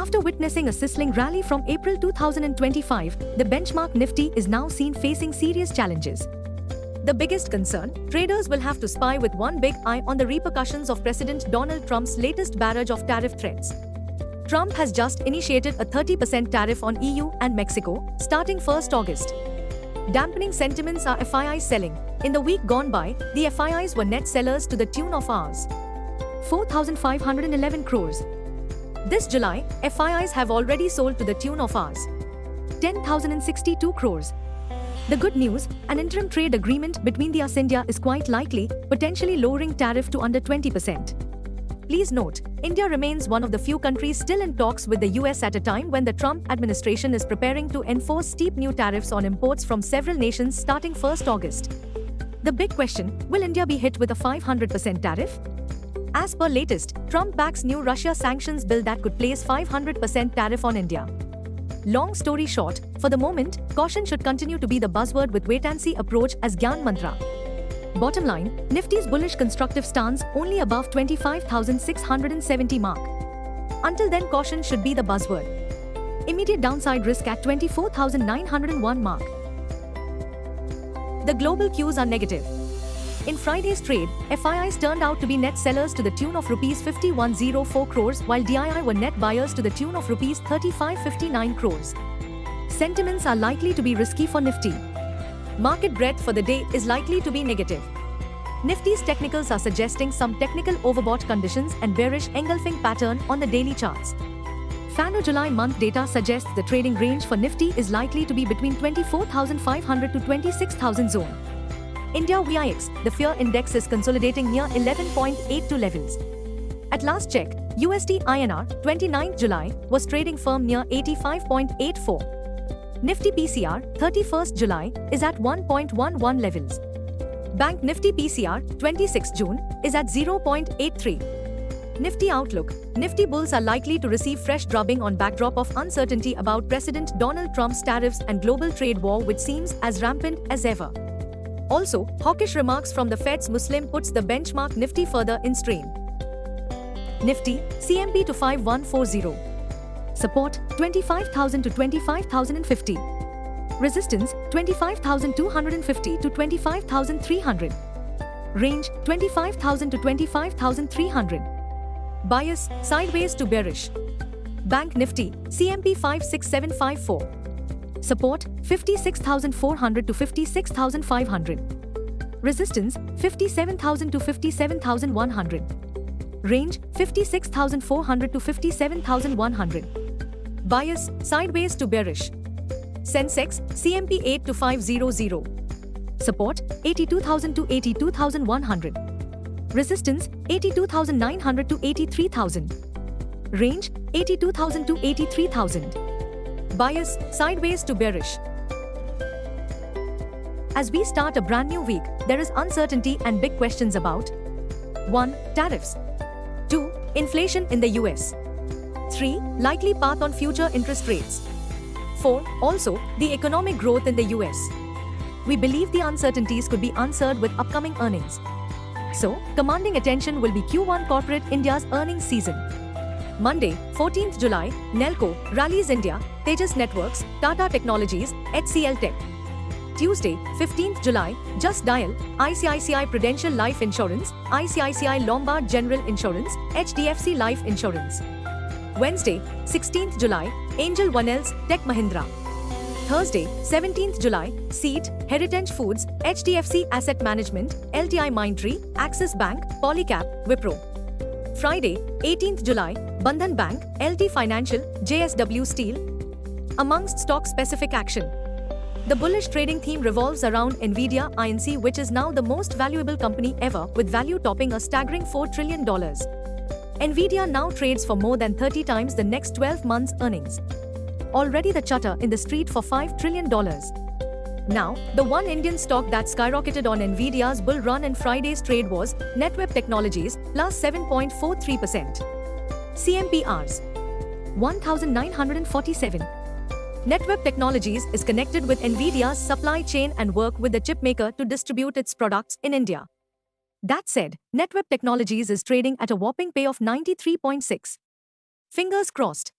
After witnessing a sizzling rally from April 2025, the benchmark Nifty is now seen facing serious challenges. The biggest concern, traders will have to spy with one big eye on the repercussions of President Donald Trump's latest barrage of tariff threats. Trump has just initiated a 30% tariff on EU and Mexico, starting 1st August. Dampening sentiments are FIIs selling. In the week gone by, the FIIs were net sellers to the tune of Rs. 4,511 crores. This July, FIIs have already sold to the tune of Rs. 10,062 crores. The good news, an interim trade agreement between the US and India is quite likely, potentially lowering tariff to under 20%. Please note, India remains one of the few countries still in talks with the US at a time when the Trump administration is preparing to enforce steep new tariffs on imports from several nations starting 1st August. The big question, will India be hit with a 500% tariff? As per latest, Trump backs new Russia sanctions bill that could place 500% tariff on India. Long story short, for the moment, caution should continue to be the buzzword with wait-and-see approach as Gyan Mantra. Bottom line, Nifty's bullish constructive stance only above 25,670 mark. Until then, caution should be the buzzword. Immediate downside risk at 24,901 mark. The global cues are negative. In Friday's trade, FIIs turned out to be net sellers to the tune of Rs 5,104 crores while DII were net buyers to the tune of Rs 3,559 crores. Sentiments are likely to be risky for Nifty. Market breadth for the day is likely to be negative. Nifty's technicals are suggesting some technical overbought conditions and bearish engulfing pattern on the daily charts. FANO July month data suggests the trading range for Nifty is likely to be between 24,500 to 26,000 zone. India VIX, the fear index is consolidating near 11.82 levels. At last check, USD INR 29th July was trading firm near 85.84. Nifty PCR 31st July is at 1.11 levels. Bank Nifty PCR 26 June is at 0.83. Nifty outlook, Nifty bulls are likely to receive fresh drubbing on backdrop of uncertainty about President Donald Trump's tariffs and global trade war which seems as rampant as ever. Also, hawkish remarks from the Fed's Muslim puts the benchmark Nifty further in strain. Nifty, CMP to 5140. Support, 25,000 to 25,050. Resistance, 25,250 to 25,300. Range, 25,000 to 25,300. Bias, sideways to bearish. Bank Nifty, CMP 56754. Support, 56,400 to 56,500. Resistance, 57,000 to 57,100. Range, 56,400 to 57,100. Bias, sideways to bearish. Sensex, CMP 8 to 500. Support, 82,000 to 82,100. Resistance, 82,900 to 83,000. Range, 82,000 to 83,000. Bias, sideways to bearish. As we start a brand new week, there is uncertainty and big questions about 1. Tariffs. 2. Inflation in the US. 3. Likely path on future interest rates. 4. Also, the economic growth in the US. We believe the uncertainties could be answered with upcoming earnings. So, commanding attention will be Q1 Corporate India's earnings season. Monday, 14th July, Nelco, Rallies India, Tejas Networks, Tata Technologies, HCL Tech. Tuesday, 15th July, Just Dial, ICICI Prudential Life Insurance, ICICI Lombard General Insurance, HDFC Life Insurance. Wednesday, 16th July, Angel One Else, Tech Mahindra. Thursday, 17th July, Seat, Heritage Foods, HDFC Asset Management, LTI Mindtree, Axis Bank, Polycab, Wipro. Friday, 18th July, Bandhan Bank, LT Financial, JSW Steel. Amongst stock-specific action, the bullish trading theme revolves around Nvidia Inc., which is now the most valuable company ever, with value topping a staggering $4 trillion. Nvidia now trades for more than 30 times the next 12 months' earnings. Already the chatter in the street for $5 trillion. Now, the one Indian stock that skyrocketed on Nvidia's bull run in Friday's trade was Netweb Technologies, plus 7.43%. CMPRs 1,947. Netweb Technologies is connected with Nvidia's supply chain and work with the chipmaker to distribute its products in India. That said, Netweb Technologies is trading at a whopping pay of 93.6. Fingers crossed.